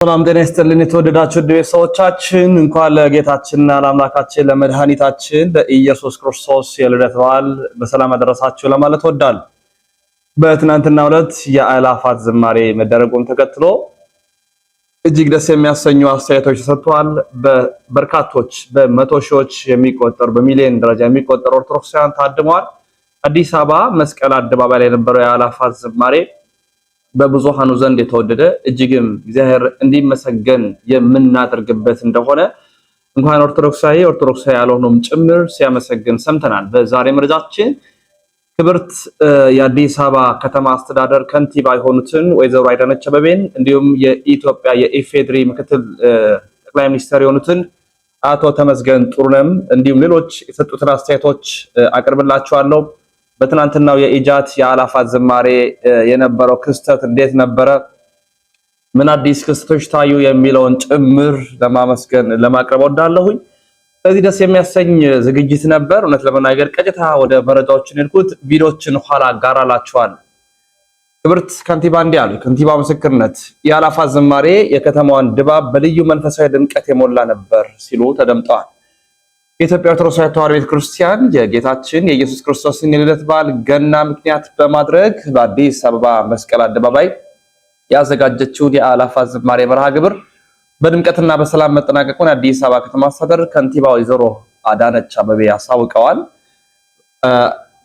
ሰላም ጤና ይስጥልን የተወደዳችሁ ቤተሰቦቻችን እንኳን ለጌታችንና ለአምላካችን ለመድኃኒታችን ለኢየሱስ ክርስቶስ የልደት በዓል በሰላም አደረሳችሁ ለማለት እወዳለሁ። በትናንትናው ዕለት የአእላፋት ዝማሬ መደረጉን ተከትሎ እጅግ ደስ የሚያሰኙ አስተያየቶች ተሰጥተዋል። በርካቶች በመቶ ሺዎች የሚቆጠሩ በሚሊዮን ደረጃ የሚቆጠሩ ኦርቶዶክሳውያን ታድመዋል። አዲስ አበባ መስቀል አደባባይ ላይ የነበረው የአእላፋት ዝማሬ በብዙሃኑ ዘንድ የተወደደ እጅግም እግዚአብሔር እንዲመሰገን የምናደርግበት እንደሆነ እንኳን ኦርቶዶክሳዊ ያልሆኑም ጭምር ሲያመሰግን ሰምተናል። በዛሬ መረጃችን ክብርት የአዲስ አበባ ከተማ አስተዳደር ከንቲባ የሆኑትን ወይዘሮ አዳነች አቤቤን እንዲሁም የኢትዮጵያ የኢፌድሪ ምክትል ጠቅላይ ሚኒስትር የሆኑትን አቶ ተመስገን ጥሩነህን እንዲሁም ሌሎች የሰጡትን አስተያየቶች አቀርብላችኋለሁ። በትናንትናው የኢጃት የአእላፋት ዝማሬ የነበረው ክስተት እንዴት ነበረ? ምን አዲስ ክስተቶች ታዩ? የሚለውን ጭምር ለማቅረብ ወዳለሁኝ። ስለዚህ ደስ የሚያሰኝ ዝግጅት ነበር። እውነት ለመናገር ቀጥታ ወደ መረጃዎችን ሄድኩት። ቪዲዮችን ኋላ አጋራላችኋል። ክብርት ከንቲባ እንዲህ አሉ። ከንቲባ ምስክርነት የአእላፋት ዝማሬ የከተማዋን ድባብ በልዩ መንፈሳዊ ድምቀት የሞላ ነበር ሲሉ ተደምጠዋል። የኢትዮጵያ ኦርቶዶክስ ተዋሕዶ ቤተክርስቲያን የጌታችን የኢየሱስ ክርስቶስን የልደት በዓል ገና ምክንያት በማድረግ በአዲስ አበባ መስቀል አደባባይ ያዘጋጀችውን የአእላፋት ዝማሬ መርሃ ግብር በድምቀትና በሰላም መጠናቀቁን የአዲስ አበባ ከተማ አስተዳደር ከንቲባ ወይዘሮ አዳነች አቤቤ አሳውቀዋል።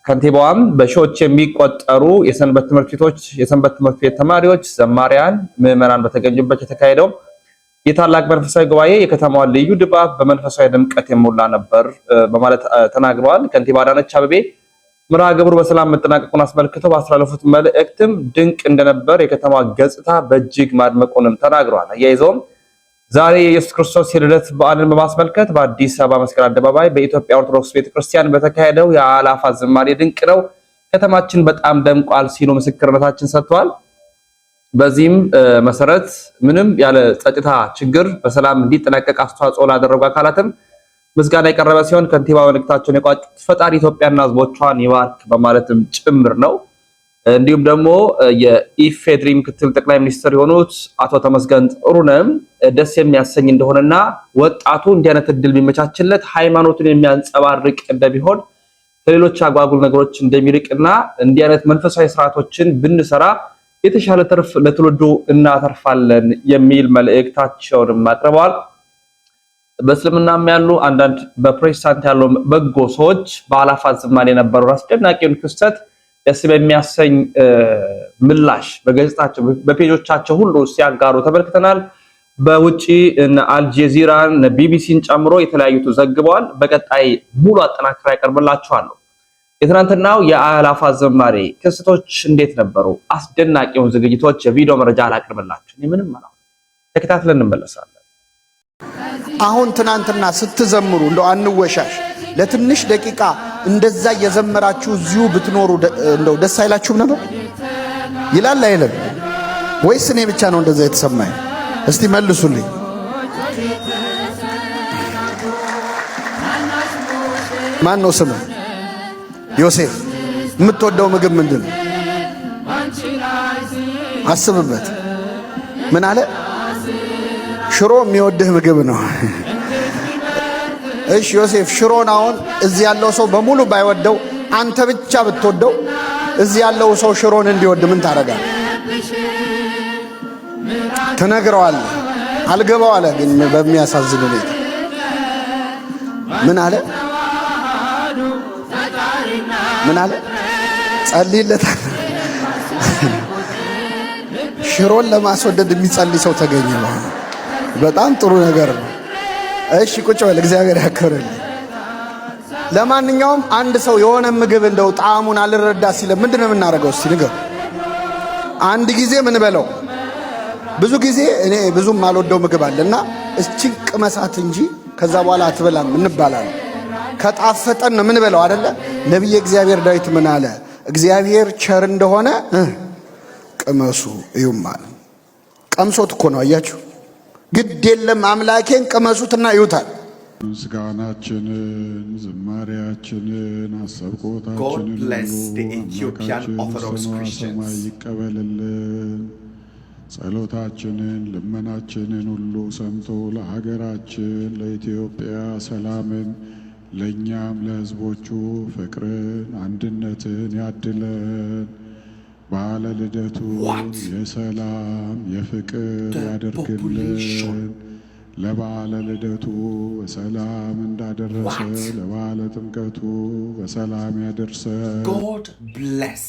ከንቲባዋም በሺዎች የሚቆጠሩ የሰንበት ትምህርት ቤት ተማሪዎች፣ ዘማሪያን፣ ምዕመናን በተገኙበት የተካሄደው የታላቅ መንፈሳዊ ጉባኤ የከተማዋን ልዩ ድባብ በመንፈሳዊ ድምቀት የሞላ ነበር በማለት ተናግረዋል። ከንቲባ አዳነች አቤቤ መርሃ ግብሩ በሰላም መጠናቀቁን አስመልክተው ባስተላለፉት መልእክትም ድንቅ እንደነበር የከተማዋ ገጽታ በእጅግ ማድመቁንም ተናግረዋል። አያይዘውም ዛሬ የኢየሱስ ክርስቶስ የልደት በዓልን በማስመልከት በአዲስ አበባ መስቀል አደባባይ በኢትዮጵያ ኦርቶዶክስ ቤተክርስቲያን በተካሄደው የአእላፋት ዝማሬ ድንቅ ነው፣ ከተማችን በጣም ደምቋል ሲሉ ምስክርነታችን ሰጥተዋል። በዚህም መሰረት ምንም ያለ ጸጥታ ችግር በሰላም እንዲጠናቀቅ አስተዋጽኦ ላደረጉ አካላትም ምስጋና የቀረበ ሲሆን ከንቲባ መልእክታቸውን የቋጩት ፈጣሪ ኢትዮጵያና ሕዝቦቿን ይባርክ በማለትም ጭምር ነው። እንዲሁም ደግሞ የኢፌድሪ ምክትል ጠቅላይ ሚኒስትር የሆኑት አቶ ተመስገን ጥሩነህም ደስ የሚያሰኝ እንደሆነና ወጣቱ እንዲህ አይነት እድል ቢመቻችለት ሃይማኖቱን የሚያንጸባርቅ እንደሚሆን ከሌሎች አጓጉል ነገሮች እንደሚርቅና እንዲህ አይነት መንፈሳዊ ስርዓቶችን ብንሰራ የተሻለ ተርፍ ለትውልዱ እናተርፋለን የሚል መልእክታቸውን አቅርበዋል። በእስልምናም ያሉ አንዳንድ በፕሮቴስታንት ያሉ በጎ ሰዎች በአእላፋት ዝማሬ የነበረው አስደናቂውን ክስተት ደስ በሚያሰኝ ምላሽ በገጽታቸው በፔጆቻቸው ሁሉ ሲያጋሩ ተመልክተናል። በውጪ አልጀዚራን ቢቢሲን ጨምሮ የተለያዩት ዘግበዋል። በቀጣይ ሙሉ አጠናክራ ያቀርብላችኋለሁ። የትናንትናው የአእላፋት ዝማሬ ክስተቶች እንዴት ነበሩ? አስደናቂውን ዝግጅቶች የቪዲዮ መረጃ አላቅርብላችሁ። ምንም ማለት ተከታትለን እንመለሳለን። አሁን ትናንትና ስትዘምሩ እንደው አንወሻሽ ለትንሽ ደቂቃ እንደዛ እየዘመራችሁ እዚሁ ብትኖሩ እንደው ደስ አይላችሁም ነበር? ይላል አይልም? ወይስ እኔ ብቻ ነው እንደዛ የተሰማኝ? እስቲ መልሱልኝ። ማን ነው ስሙ? ዮሴፍ፣ የምትወደው ምግብ ምንድን ነው? አስብበት። ምን አለ? ሽሮ የሚወድህ ምግብ ነው። እሺ ዮሴፍ፣ ሽሮን አሁን እዚህ ያለው ሰው በሙሉ ባይወደው አንተ ብቻ ብትወደው እዚህ ያለው ሰው ሽሮን እንዲወድ ምን ታደርጋለህ? ትነግረዋለህ። አልገባው አለ። ግን በሚያሳዝን ሁኔታ ምን አለ? ምን አለ? ጸልይለታል። ሽሮን ለማስወደድ የሚጸልይ ሰው ተገኘ። በጣም ጥሩ ነገር ነው። እሺ ቁጭ በል፣ እግዚአብሔር ያከብርልህ። ለማንኛውም አንድ ሰው የሆነ ምግብ እንደው ጣዕሙን አልረዳ ሲለ ምንድነው የምናደርገው? እስቲ ንገር። አንድ ጊዜ ምን በለው። ብዙ ጊዜ እኔ ብዙም አልወደው ምግብ አለና እስቲ ቅመሳት እንጂ ከዛ በኋላ አትበላም እንባላለን። ከጣፈጠን ነው ምን በለው አይደለ? ነብዩ እግዚአብሔር ዳዊት ምን አለ? እግዚአብሔር ቸር እንደሆነ ቅመሱ እዩማል። ቀምሶት እኮ ነው። አያችሁ? ግድ የለም አምላኬን ቅመሱትና ይዩታል። ምስጋናችንን ዝማሬያችንን አሰብኮታችንን ይቀበልልን። ጸሎታችንን ልመናችንን ሁሉ ሰምቶ ለሀገራችን ለኢትዮጵያ ሰላምን ለእኛም ለሕዝቦቹ ፍቅርን አንድነትን ያድለን። በዓለ ልደቱን የሰላም የፍቅር ያደርግልን። ለበዓለ ልደቱ በሰላም እንዳደረሰ ለበዓለ ጥምቀቱ በሰላም ያደርሰን። God bless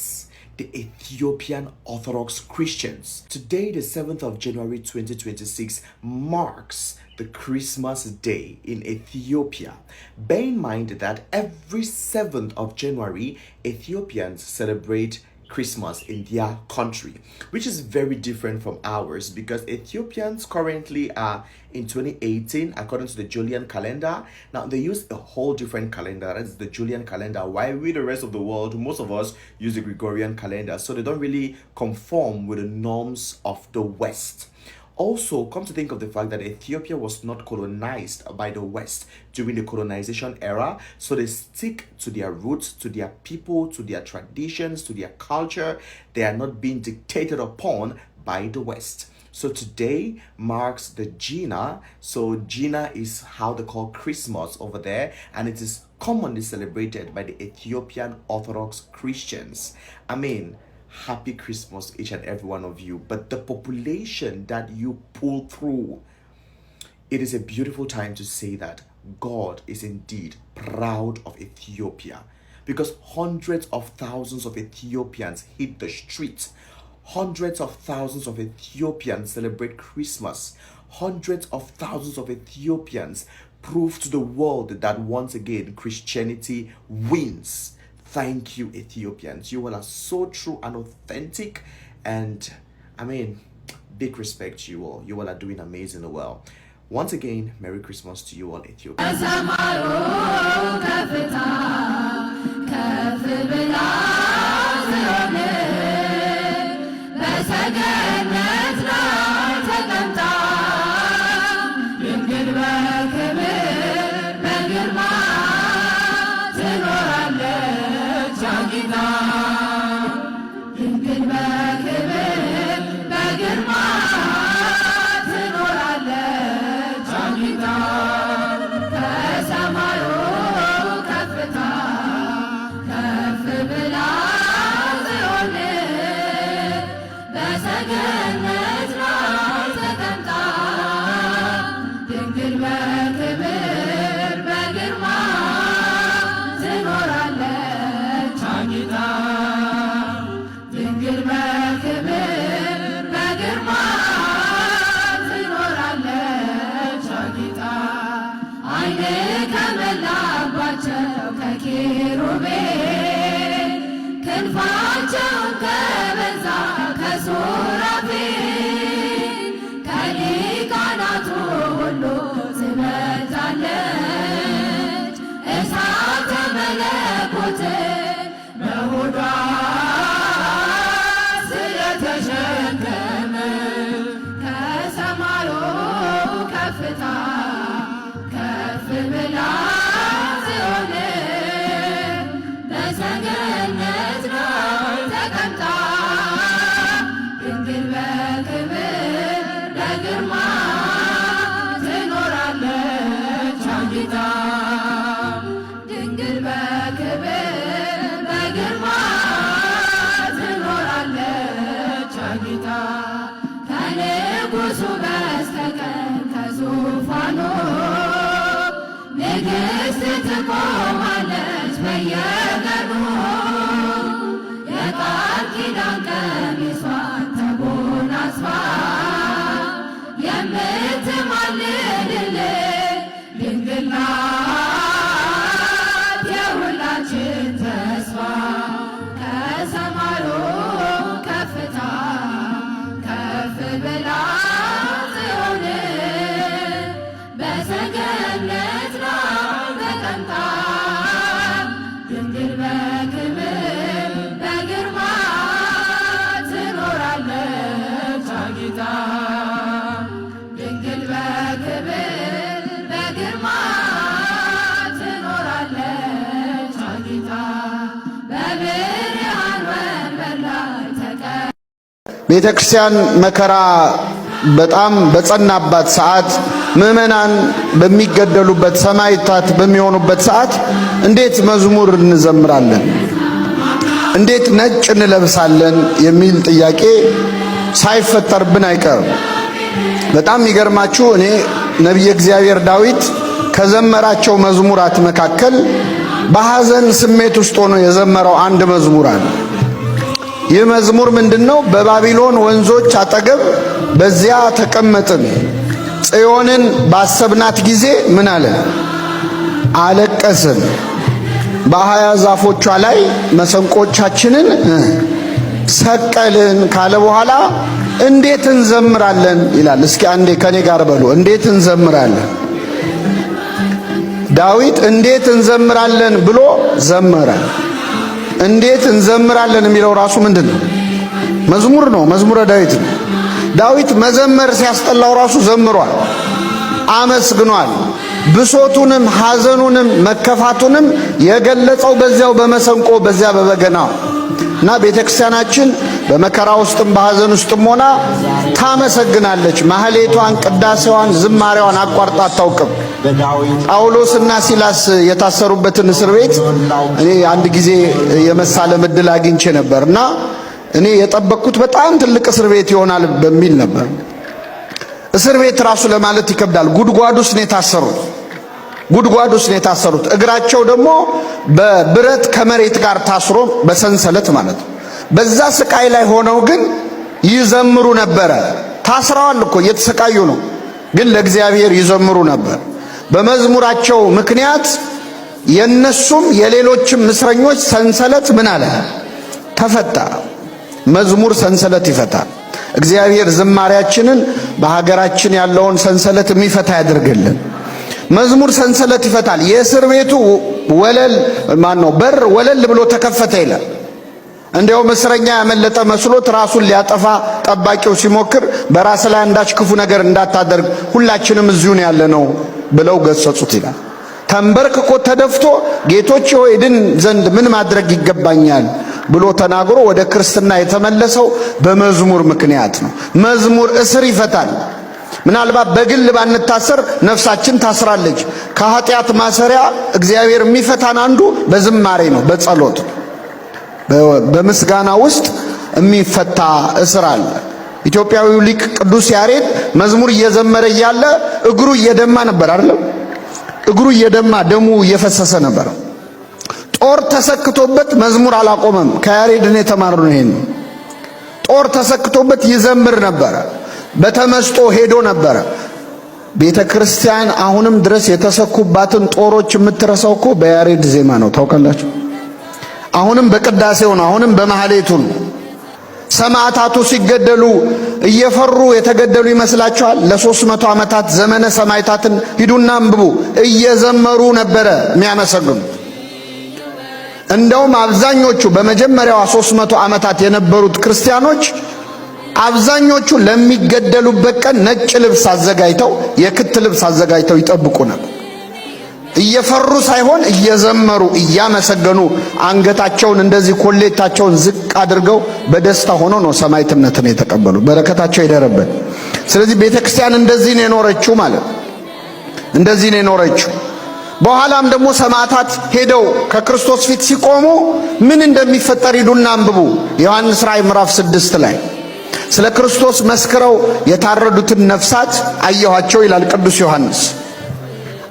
the Ethiopian Orthodox Christians. Today, the 7th of January 2026, marks the Christmas day in Ethiopia. Bear in mind that every 7th of January, Ethiopians celebrate Christmas in their country, which is very different from ours because Ethiopians currently are in 2018 according to the Julian calendar. Now they use a whole different calendar, that's the Julian calendar, while we the rest of the world, most of us use the Gregorian calendar, so they don't really conform with the norms of the West. Also, come to think of the fact that Ethiopia was not colonized by the West during the colonization era, so they stick to their roots, to their people, to their traditions, to their culture. They are not being dictated upon by the West. So today marks the Gina. So Gina is how they call Christmas over there, and it is commonly celebrated by the Ethiopian Orthodox Christians. I mean, happy Christmas each and every one of you. But the population that you pull through, it is a beautiful time to say that God is indeed proud of Ethiopia, because hundreds of thousands of Ethiopians hit the streets. Hundreds of thousands of Ethiopians celebrate Christmas. Hundreds of thousands of Ethiopians prove to the world that once again Christianity wins. Thank you, Ethiopians. You all are so true and authentic. And I mean, big respect to you all. You all are doing amazing well. Once again, Merry Christmas to you all, Ethiopians. ድንግል በክብር በግርማ ቤተክርስቲያን መከራ በጣም በጸናባት ሰዓት ምእመናን በሚገደሉበት ሰማዕታት በሚሆኑበት ሰዓት እንዴት መዝሙር እንዘምራለን? እንዴት ነጭ እንለብሳለን? የሚል ጥያቄ ሳይፈጠርብን አይቀርም። በጣም የሚገርማችሁ እኔ ነቢየ እግዚአብሔር ዳዊት ከዘመራቸው መዝሙራት መካከል በሐዘን ስሜት ውስጥ ሆኖ የዘመረው አንድ መዝሙር አለ። ይህ መዝሙር ምንድነው? በባቢሎን ወንዞች አጠገብ በዚያ ተቀመጥን፣ ጽዮንን ባሰብናት ጊዜ ምን አለ? አለቀስን። በአህያ ዛፎቿ ላይ መሰንቆቻችንን ሰቀልን ካለ በኋላ እንዴት እንዘምራለን ይላል። እስኪ አንዴ ከኔ ጋር በሉ፣ እንዴት እንዘምራለን? ዳዊት እንዴት እንዘምራለን ብሎ ዘመረ። እንዴት እንዘምራለን የሚለው ራሱ ምንድነው? መዝሙር ነው። መዝሙረ ዳዊት ነው። ዳዊት መዘመር ሲያስጠላው ራሱ ዘምሯል፣ አመስግኗል። ብሶቱንም ሐዘኑንም መከፋቱንም የገለጸው በዚያው በመሰንቆ በዚያ በበገናው እና ቤተክርስቲያናችን በመከራ ውስጥም በሐዘን ውስጥም ሆና ታመሰግናለች። ማህሌቷን፣ ቅዳሴዋን፣ ዝማሬዋን አቋርጣ አታውቅም። ጳውሎስና ሲላስ የታሰሩበትን እስር ቤት እኔ አንድ ጊዜ የመሳለም ዕድል አግኝቼ ነበርና እኔ የጠበቅኩት በጣም ትልቅ እስር ቤት ይሆናል በሚል ነበር። እስር ቤት ራሱ ለማለት ይከብዳል። ጉድጓድ ውስጥ ነው የታሰሩት። ጉድጓድ ውስጥ ነው የታሰሩት። እግራቸው ደግሞ በብረት ከመሬት ጋር ታስሮ በሰንሰለት ማለት ነው። በዛ ስቃይ ላይ ሆነው ግን ይዘምሩ ነበረ። ታስረዋል እኮ እየተሰቃዩ ነው፣ ግን ለእግዚአብሔር ይዘምሩ ነበር። በመዝሙራቸው ምክንያት የነሱም የሌሎችም እስረኞች ሰንሰለት ምን አለ? ተፈታ። መዝሙር ሰንሰለት ይፈታል። እግዚአብሔር ዝማሬያችንን በሀገራችን ያለውን ሰንሰለት የሚፈታ ያድርግልን። መዝሙር ሰንሰለት ይፈታል። የእስር ቤቱ ወለል በር ወለል ብሎ ተከፈተ ይላል። እንዲያውም እስረኛ ያመለጠ መስሎት ራሱን ሊያጠፋ ጠባቂው ሲሞክር በራስ ላይ አንዳች ክፉ ነገር እንዳታደርግ ሁላችንም እዚሁ ነው ያለነው ብለው ገሰጹት ይላል። ተንበርክኮ ተደፍቶ ጌቶቼ ሆይ ድን ዘንድ ምን ማድረግ ይገባኛል ብሎ ተናግሮ ወደ ክርስትና የተመለሰው በመዝሙር ምክንያት ነው። መዝሙር እስር ይፈታል። ምናልባት በግል ባንታሰር ነፍሳችን ታስራለች። ከኃጢአት ማሰሪያ እግዚአብሔር የሚፈታን አንዱ በዝማሬ ነው፣ በጸሎት ነው። በምስጋና ውስጥ የሚፈታ እስር አለ። ኢትዮጵያዊው ሊቅ ቅዱስ ያሬድ መዝሙር እየዘመረ እያለ እግሩ እየደማ ነበር አይደለም? እግሩ እየደማ ደሙ እየፈሰሰ ነበር። ጦር ተሰክቶበት መዝሙር አላቆመም። ከያሬድ ነው የተማርነው ይሄን። ጦር ተሰክቶበት ይዘምር ነበር። በተመስጦ ሄዶ ነበር። ቤተ ክርስቲያን አሁንም ድረስ የተሰኩባትን ጦሮች የምትረሳው እኮ በያሬድ ዜማ ነው። ታውቃላችሁ? አሁንም በቅዳሴው ነው። አሁንም በማህሌቱ ነው። ሰማዕታቱ ሲገደሉ እየፈሩ የተገደሉ ይመስላችኋል? ለ300 ዓመታት ዘመነ ሰማዕታትን ሂዱና አንብቡ። እየዘመሩ ነበረ የሚያመሰግኑ። እንደውም አብዛኞቹ በመጀመሪያዋ 300 ዓመታት የነበሩት ክርስቲያኖች አብዛኞቹ ለሚገደሉበት ቀን ነጭ ልብስ አዘጋጅተው የክት ልብስ አዘጋጅተው ይጠብቁ ነበር። እየፈሩ ሳይሆን እየዘመሩ እያመሰገኑ አንገታቸውን እንደዚህ ኮሌታቸውን ዝቅ አድርገው በደስታ ሆኖ ነው ሰማዕትነትን የተቀበሉ። በረከታቸው ይደረበት። ስለዚህ ቤተክርስቲያን እንደዚህ ነው የኖረችው ማለት እንደዚህ ነው የኖረችው። በኋላም ደግሞ ሰማዕታት ሄደው ከክርስቶስ ፊት ሲቆሙ ምን እንደሚፈጠር ሂዱና አንብቡ። ዮሐንስ ራእይ ምዕራፍ 6 ላይ ስለ ክርስቶስ መስክረው የታረዱትን ነፍሳት አየኋቸው ይላል ቅዱስ ዮሐንስ።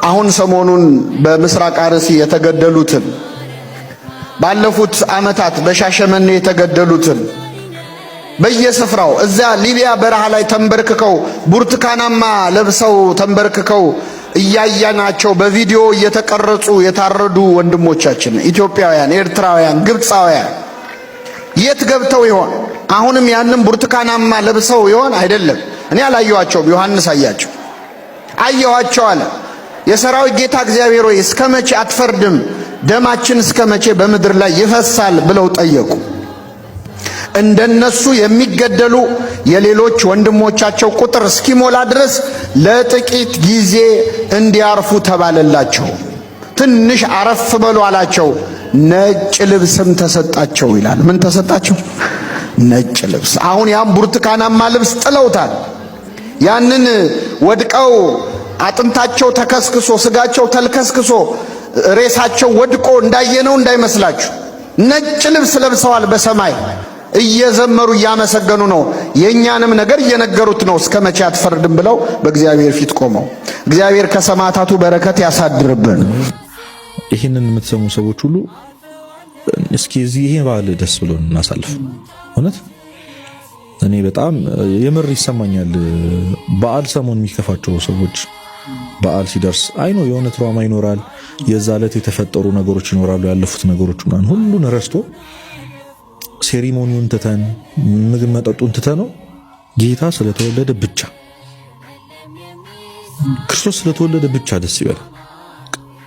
አሁን ሰሞኑን በምስራቅ አርሲ የተገደሉትን ባለፉት ዓመታት በሻሸመኔ የተገደሉትን በየስፍራው እዛ ሊቢያ በረሃ ላይ ተንበርክከው ብርቱካናማ ለብሰው ተንበርክከው እያያናቸው በቪዲዮ እየተቀረጹ የታረዱ ወንድሞቻችን ኢትዮጵያውያን፣ ኤርትራውያን፣ ግብፃውያን የት ገብተው ይሆን? አሁንም ያንን ብርቱካናማ ለብሰው ይሆን? አይደለም። እኔ አላየኋቸውም። ዮሐንስ አያቸው። አየኋቸው አለ። የሰራዊት ጌታ እግዚአብሔር ሆይ እስከ መቼ አትፈርድም? ደማችን እስከ መቼ በምድር ላይ ይፈሳል ብለው ጠየቁ። እንደነሱ የሚገደሉ የሌሎች ወንድሞቻቸው ቁጥር እስኪሞላ ድረስ ለጥቂት ጊዜ እንዲያርፉ ተባለላቸው። ትንሽ አረፍ በሉ አላቸው። ነጭ ልብስም ተሰጣቸው ይላል። ምን ተሰጣቸው? ነጭ ልብስ። አሁን ያን ብርቱካናማ ልብስ ጥለውታል። ያንን ወድቀው አጥንታቸው ተከስክሶ ስጋቸው ተልከስክሶ ሬሳቸው ወድቆ እንዳየነው እንዳይመስላችሁ ነጭ ልብስ ለብሰዋል። በሰማይ እየዘመሩ እያመሰገኑ ነው። የኛንም ነገር እየነገሩት ነው። እስከ መቼ አትፈርድም ብለው በእግዚአብሔር ፊት ቆመው። እግዚአብሔር ከሰማዕታቱ በረከት ያሳድርብን። ይህንን የምትሰሙ ሰዎች ሁሉ እስኪ እዚህ ይሄን በዓል ደስ ብሎን እናሳልፍ። እውነት እኔ በጣም የምር ይሰማኛል። በዓል ሰሞን የሚከፋቸው ሰዎች በዓል ሲደርስ አይኖ የሆነ ትራውማ ይኖራል። የዛ ዕለት የተፈጠሩ ነገሮች ይኖራሉ። ያለፉት ነገሮች ምናምን ሁሉን ረስቶ ሴሪሞኒውን ትተን ምግብ መጠጡን ትተነው ጌታ ስለተወለደ ብቻ ክርስቶስ ስለተወለደ ብቻ ደስ ይበል።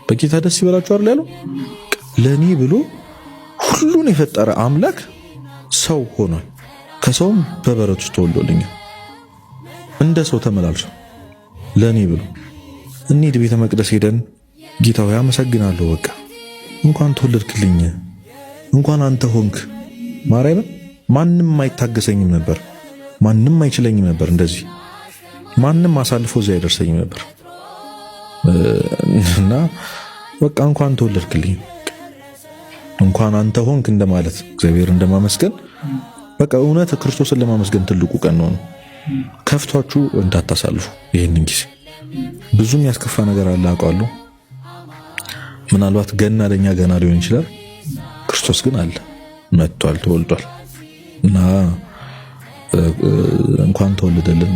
በጌታ ደስ ይበላችሁ አይደል ያለው? ለኔ ብሎ ሁሉን የፈጠረ አምላክ ሰው ሆኗል። ከሰውም በበረት ውስጥ ተወልዶልኛል። እንደ ሰው ተመላልሶ ለኔ ብሎ እንሂድ ቤተ መቅደስ ሄደን ጌታ ሆይ አመሰግናለሁ፣ በቃ እንኳን ተወለድክልኝ፣ እንኳን አንተ ሆንክ። ማርያም ማንም አይታገሰኝም ነበር፣ ማንም አይችለኝም ነበር፣ እንደዚህ ማንም አሳልፎ እዚያ አይደርሰኝም ነበር እና በቃ እንኳን ተወለድክልኝ፣ እንኳን አንተ ሆንክ እንደማለት እግዚአብሔር እንደማመስገን በቃ እውነት ክርስቶስን ለማመስገን ትልቁ ቀን ነው። ከፍቷችሁ እንዳታሳልፉ ይሄንን ጊዜ። ብዙም ያስከፋ ነገር አለ አውቃለሁ። ምናልባት ገና ለኛ ገና ሊሆን ይችላል። ክርስቶስ ግን አለ፣ መጥቷል፣ ተወልዷል እና እንኳን ተወለደልን።